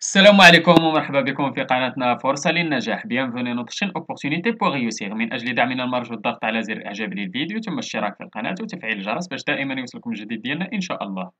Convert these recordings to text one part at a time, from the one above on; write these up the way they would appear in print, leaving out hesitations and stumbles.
السلام عليكم ومرحبا بكم في قناتنا فرصة للنجاح. Bienvenue notre chaîne Opportunité pour réussir. من أجل دعمنا المرجو الضغط على زر إعجاب للفيديو ثم الاشتراك في القناة وتفعيل الجرس باش دائما يوصلكم الجديد ديالنا إن شاء الله.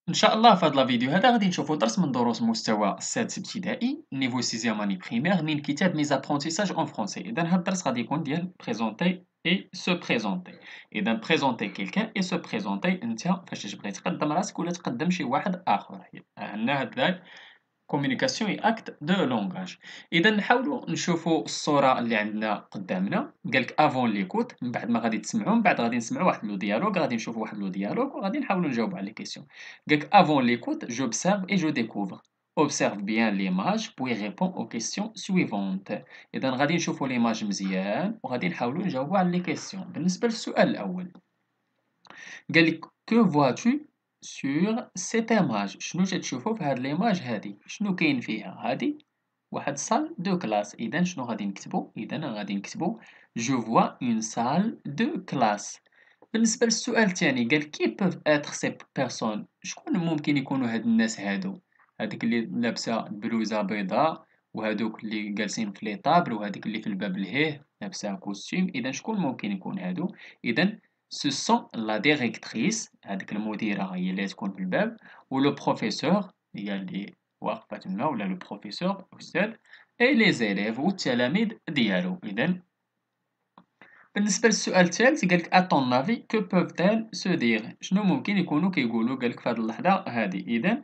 ان شاء الله في هذا الفيديو هذا غادي نشوفوا درس من دروس مستوى السادس ابتدائي نيفو سيزيام اني بريمير من كتاب ميز ابرونتيساج اون فرونسي. اذا هذا الدرس غادي يكون ديال بريزونتي اي سو بريزونتي. اذا بريزونتي كيلكان اي سو بريزونتي انت فاش تبغي تقدم راسك ولا تقدم شي واحد اخر. عندنا هذا كومونيكاسيون اي اكت دو لونغاج. اذا نحاولوا نشوفوا الصوره اللي عندنا قدامنا. قالك افون ليكوت، من بعد ما غادي تسمعوا من بعد غادي نسمعوا واحد لو ديالوغ، غادي نشوفوا واحد لو ديالوغ وغادي نحاولوا نجاوبوا على لي كيسيون. قالك افون ليكوت j'observe et je découvre. observe bien l'image puis réponds aux questions suivantes. اذا غادي نشوفوا ليماج مزيان وغادي نحاولوا نجاوبوا على لي كيسيون. بالنسبه للسؤال الاول قال لك que vois-tu sur cette image؟ شنو تتشوفوا في هاد ليماج هادي؟ شنو كاين فيها؟ هادي واحد salle de classe. اذا شنو غادي نكتبوا؟ اذا غادي نكتبوا je vois une salle de classe. بالنسبه للسؤال الثاني قال كي peuvent être ces personnes؟ شكون ممكن يكونوا هاد الناس هادو؟ هذيك اللي لابسه بلوزه بيضاء وهادوك اللي جالسين في لي طابل وهذيك اللي في الباب لهيه لابسه كوستيم. اذا شكون ممكن يكون هادو؟ اذا ce sont la directrice هذيك المديرة هي اللي تكون في الباب ولو بروفيسور هي اللي واقفة تما ولا لو بروفيسور أستاذ اي لي زيليف والتلاميذ ديالو. إذا بالنسبة للسؤال الثالث قالك أتون افي كو بوفتيل سو دير؟ شنو ممكن يكونوا كيقولوا؟ قالك في هاد اللحظة هادي. إذا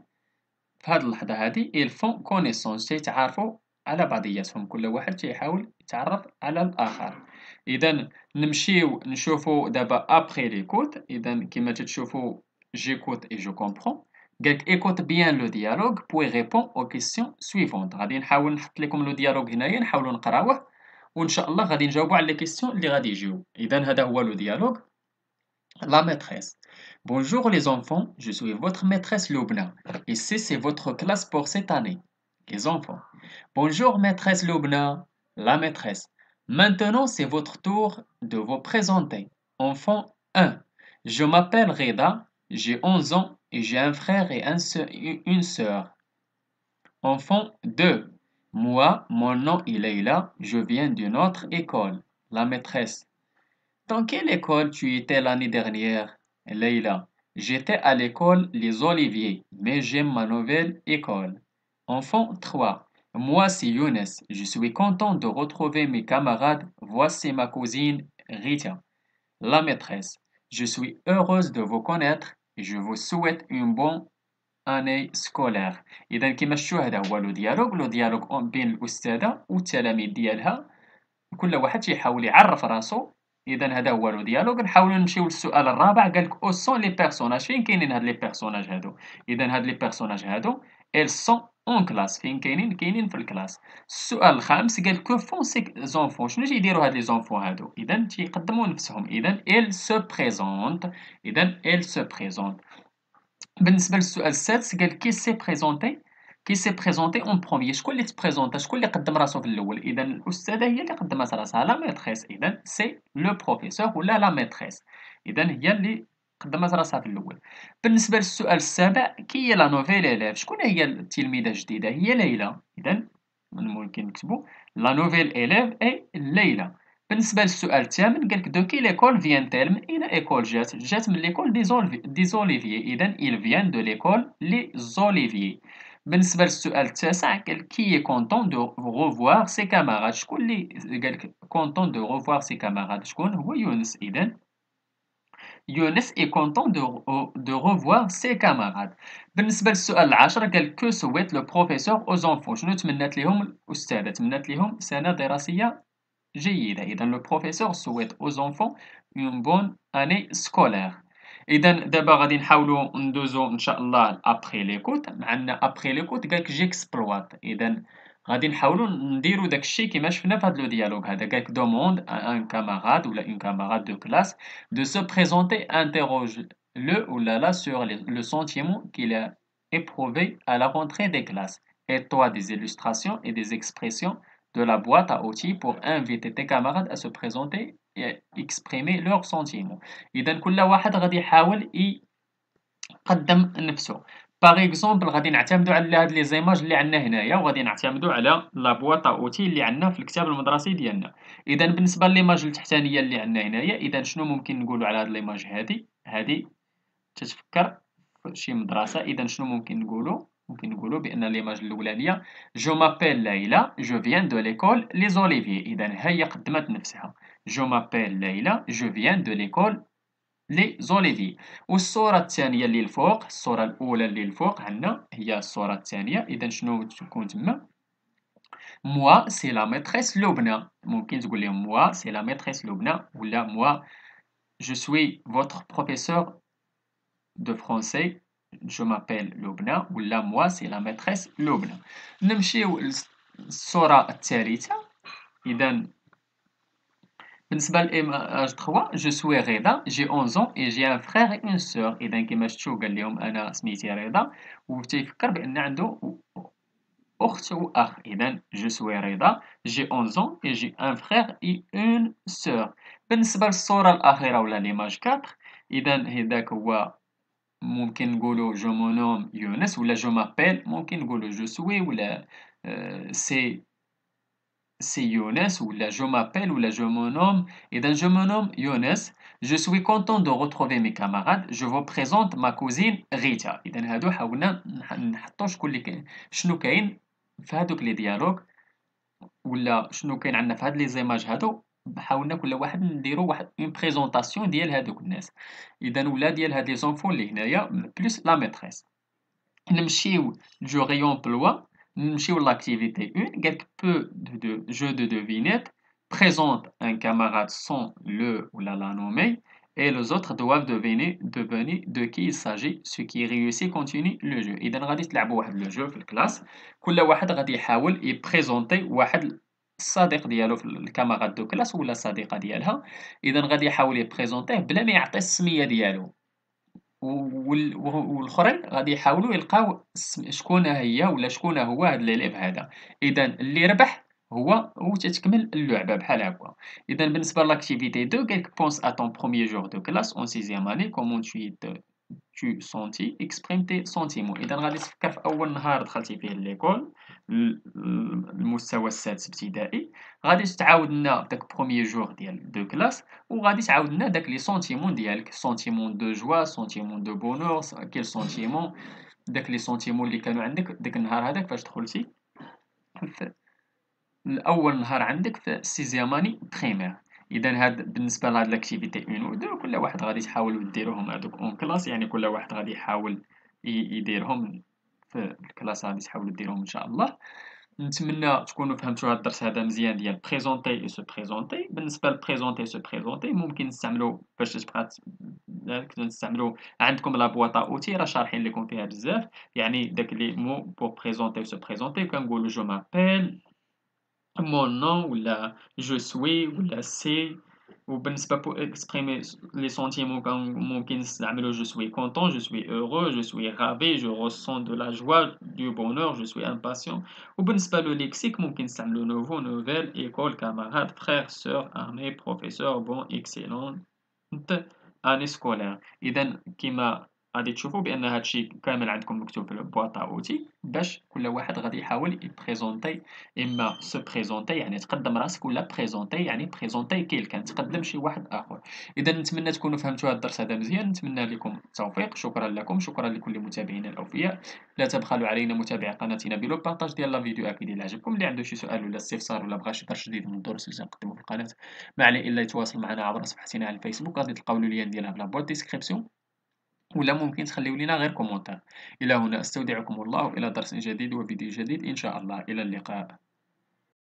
في هاد اللحظة هادي ils font connaissance تيتعارفوا على بعضياتهم، كل واحد تيحاول يتعرف على الآخر. إذا نمشيو نشوفو دابا أبخي ليكوت. إذا كيما تتشوفو جيكوت إي جو كومبخون. قالك écoute bien le dialogue puis réponds aux questions suivantes. غادي نحاول نحط لكم لو ديالوغ هنايا نحاولو نقراوه وإن شاء الله غادي نجاوبو على لي كيسيون اللي غادي يجيو. إذا هذا هو لو ديالوغ. La maîtresse. Bonjour les enfants, je suis votre maîtresse Loubna. Ici c'est votre classe pour cette année. Les enfants. Bonjour maîtresse Loubna. La maîtresse. Maintenant c'est votre tour de vous présenter. Enfant 1. Je m'appelle Reda, j'ai 11 ans et j'ai un frère et une sœur. Enfant 2. Moi, mon nom est Leila, je viens d'une autre école. La maîtresse. Dans quelle école tu étais l'année dernière, Leïla? J'étais à l'école Les Oliviers, mais j'aime ma nouvelle école. Enfant 3. Moi, c'est Younes. Je suis content de retrouver mes camarades. Voici ma cousine Rita. La maîtresse. Je suis heureuse de vous connaître et je vous souhaite une bonne année scolaire. إذا كما شفتوا هذا هو لو ديالوغ بين الأستاذة والتلاميذ ديالها. كل واحد تيحاول يعرف راسو. اذا هذا هو لو ديالوغ. نحاولوا نمشيو للسؤال الرابع. قالك او سون لي بيرسوناج؟ فين كاينين هاد لي بيرسوناج هادو؟ اذا هاد لي بيرسوناج هادو ال سون اون كلاس. فين كاينين في الكلاس. السؤال الخامس قال كو فون سي زونفون؟ شنو تيديروا هاد لي زونفون هادو؟ اذا تيقدموا نفسهم. اذا ال سو بريزونت. اذا ال سو بريزونت. بالنسبه للسؤال السادس قال كي سي بريزونتي؟ كي سي بريزونتي اون بروميير؟ شكون اللي تبريزونتا؟ شكون اللي قدم راسو في الاول؟ اذا الاستاذه هي اللي قدمت راسها لا ميتريس. اذا سي لو بروفيسور ولا لا ميتريس. اذا هي اللي قدمت راسها في الاول. بالنسبه للسؤال السابع كي هي لا نوفيل اليف؟ شكون هي التلميذه الجديده؟ هي ليلى. اذا ممكن نكتبوا لا نوفيل اليف اي ليلى. بالنسبه للسؤال الثامن قالك دو كي ليكول فيان تيل؟ من اين ايكول جات من ليكول دي زوليفيي. اذا il vient de l'école لي زوليفيي. بالنسبه للسؤال التاسع قال كي كونطون دو revoir ses camarades؟ شكون اللي قالك كونطون دو revoir ses camarades؟ شكون هو؟ يونس. اذا يونس est content de revoir ses camarades. بالنسبة للسؤال العاشر قال كو سويت لو بروفيسور aux enfants؟ شنو تمنات لهم الأستاذة؟ تمنات لهم سنة دراسية جيدة. إذا لو بروفيسور سويت aux enfants une bonne année scolaire. إذا دابا غادي نحاولوا ندوزو إن شاء الله أبخي ليكوت. معنا أبخي ليكوت قالك جيكسبلوات. إذا غادي نحاولوا نديرو داكشي كيما شفنا في هاد لو ديالوغ هذا. قالك دوموند ان كاماراد ولا اون كاماراد دو كلاس de se présenter, interroge le ou la sur le sentiment qu'il a éprouvé à la rentrée des classes. et toi des illustrations et des expressions de la boîte à outils pour inviter tes camarades à se présenter et exprimer leurs sentiments. إذا كل واحد غادي يحاول يقدم نفسه. باغ اكزومبل غادي نعتمدوا على هاد لي زيماج اللي عندنا هنايا وغادي نعتمدوا على لا بواط اوتي اللي عندنا في الكتاب المدرسي ديالنا. اذا بالنسبه ليماج التحتانيه اللي عندنا هنايا، اذا شنو ممكن نقولوا على هاد ليماج هادي تتفكر في شي مدرسه. اذا شنو ممكن نقولوا؟ ممكن نقولوا بان ليماج الاولانيه جو مابيل ليلى جو فيان دو ليكول لي زوليفيي. اذا هي قدمت نفسها، جو مابيل ليلى جو فيان دو ليكول لي زوليفي. والصورة الثانية اللي الفوق، الصورة الأولى اللي الفوق عندنا هي الصورة الثانية. إذا شنو تكون تما؟ موا سي لا ميتريس لبنى. ممكن تقول لهم موا سي لا ميتريس لبنى، ولا موا جو سوي فوتر بروفيسور دو فرونسي جو مابيل لبنى، ولا موا سي لا ميتريس لبنى. نمشيو للصورة الثالثة. إذا بالنسبة لإيماج 3 جو سوي رضا جي 11 ans et j'ai un frère et une sœur. إذا كيما شفتو قال لهم أنا سميتي رضا وتيفكر بأن عنده أخت وأخ. إذا جو سوي رضا جي 11 ans et j'ai un frère et une sœur. بالنسبة للصورة الأخيرة ولا ليماج 4، إذا هذاك هو ممكن نقولو جو مونوم يونس، ولا جو مابيل ممكن نقولو جو سوي، ولا سي يونس، ولا جو مابيل، ولا جو مونوم. إذا جو مونوم يونس، جو سوي كونتون دو روتروفي مي كاماراد، جو فو بريزونت ما كوزين غيتا. إذا هادو حاولنا نحطو شكون اللي كاين، شنو كاين في هادوك لي ديالوغ، ولا شنو كاين عندنا في هاد لي زيماج هادو. حاولنا كل واحد نديرو واحد اون بريزونطاسيون ديال هادوك الناس. إذا ولا ديال هاد لي زونفون اللي هنايا بلوس لا ميتريس. نمشيو جو ريون بلوا. نمشيو l'activité 1. Quelques peu de jeux de devinettes. Présente un camarade sans le ou la nommer et les autres doivent deviner de qui il s'agit. Ce qui réussit continue le jeu. إذا غادي تلعبوا واحد لو جو في الكلاس، كل واحد غادي يحاول يبريزونتي واحد الصديق ديالو في الكاماراد دو كلاس ولا الصديقة ديالها. إذا غادي يحاول يبريزونتيه بلا ما يعطي السمية ديالو، والاخرين غادي يحاولوا يلقاو شكون هي ولا شكون هو هاد اللعيب هذا. اذا اللي ربح هو تتكمل اللعبه بحال هكا. اذا بالنسبه لاكتيفيتي 2، quelques pense à ton premier jour de classe en 6e année comment tu senti exprime tes sentiments. اذا غادي تفكر في اول نهار دخلتي فيه ليكول، المستوى السادس ابتدائي. غادي تعاود لنا داك بروميير جور ديال دو كلاس، وغادي تعاود لنا داك لي سونتيمون ديالك، سونتيمون دو جوا، سونتيمون دو بونور، كيل سونتيمون، داك لي سونتيمون اللي كانوا عندك داك النهار هذاك فاش دخلتي في الاول نهار عندك في سيزيام اني بريمير. اذا هاد بالنسبه لهاد لاكتيفيتي 1 و 2 كل واحد غادي تحاولوا ديروهم هادوك اون كلاس، يعني كل واحد غادي يحاول يديرهم في الكلاس، غادي تحاولوا ديروهم ان شاء الله. نتمنى تكونوا فهمتوا هاد الدرس هذا مزيان ديال بريزونتي اي سو بريزونتي. بالنسبه لبريزونتي سو بريزونتي ممكن نستعملوا باش تبقى نستعملوا عندكم لا بواطا اوتي راه شارحين لكم فيها بزاف. يعني داك لي مو بور بريزونتي سو بريزونتي كنقولوا جو مابيل، mon nom ولا je suis ولا c'est. وبالنسبة pour exprimer les sentiments ممكن نستعملو je suis content, je suis heureux, je suis ravi, je ressens de la joie, du bonheur, je suis impatient. وبالنسبة للlexique ممكن نستعملو nouveau, nouvelle, école, camarade, frère, sœur, armée, professeur, bon, excellente année scolaire. إذا كيما غادي تشوفوا بان هادشي كامل عندكم مكتوب في البواطا اوتي، باش كل واحد غادي يحاول يبريزونتي، اما سو بريزونتي يعني تقدم راسك، ولا بريزونتي يعني بريزونتي كيلكان تقدم شي واحد اخر. اذا نتمنى تكونوا فهمتوا هذا الدرس هذا مزيان، نتمنى لكم التوفيق. شكرا لكم، شكرا لكل متابعينا الاوفياء. لا تبخلوا علينا متابعه قناتنا بلو بارطاج ديال لا فيديو اكيد الا عجبكم. اللي عنده شي سؤال ولا استفسار ولا بغى شي درس جديد من الدروس اللي تنقدموا في القناه، ما عليه الا يتواصل معنا عبر صفحتنا على الفيسبوك، غادي تلقاو اللين ديالها في لا بوات ديسكريبسيون، ولا ممكن تخليو لنا غير كومونتير. إلى هنا أستودعكم الله، إلى درس جديد وفيديو جديد إن شاء الله. إلى اللقاء.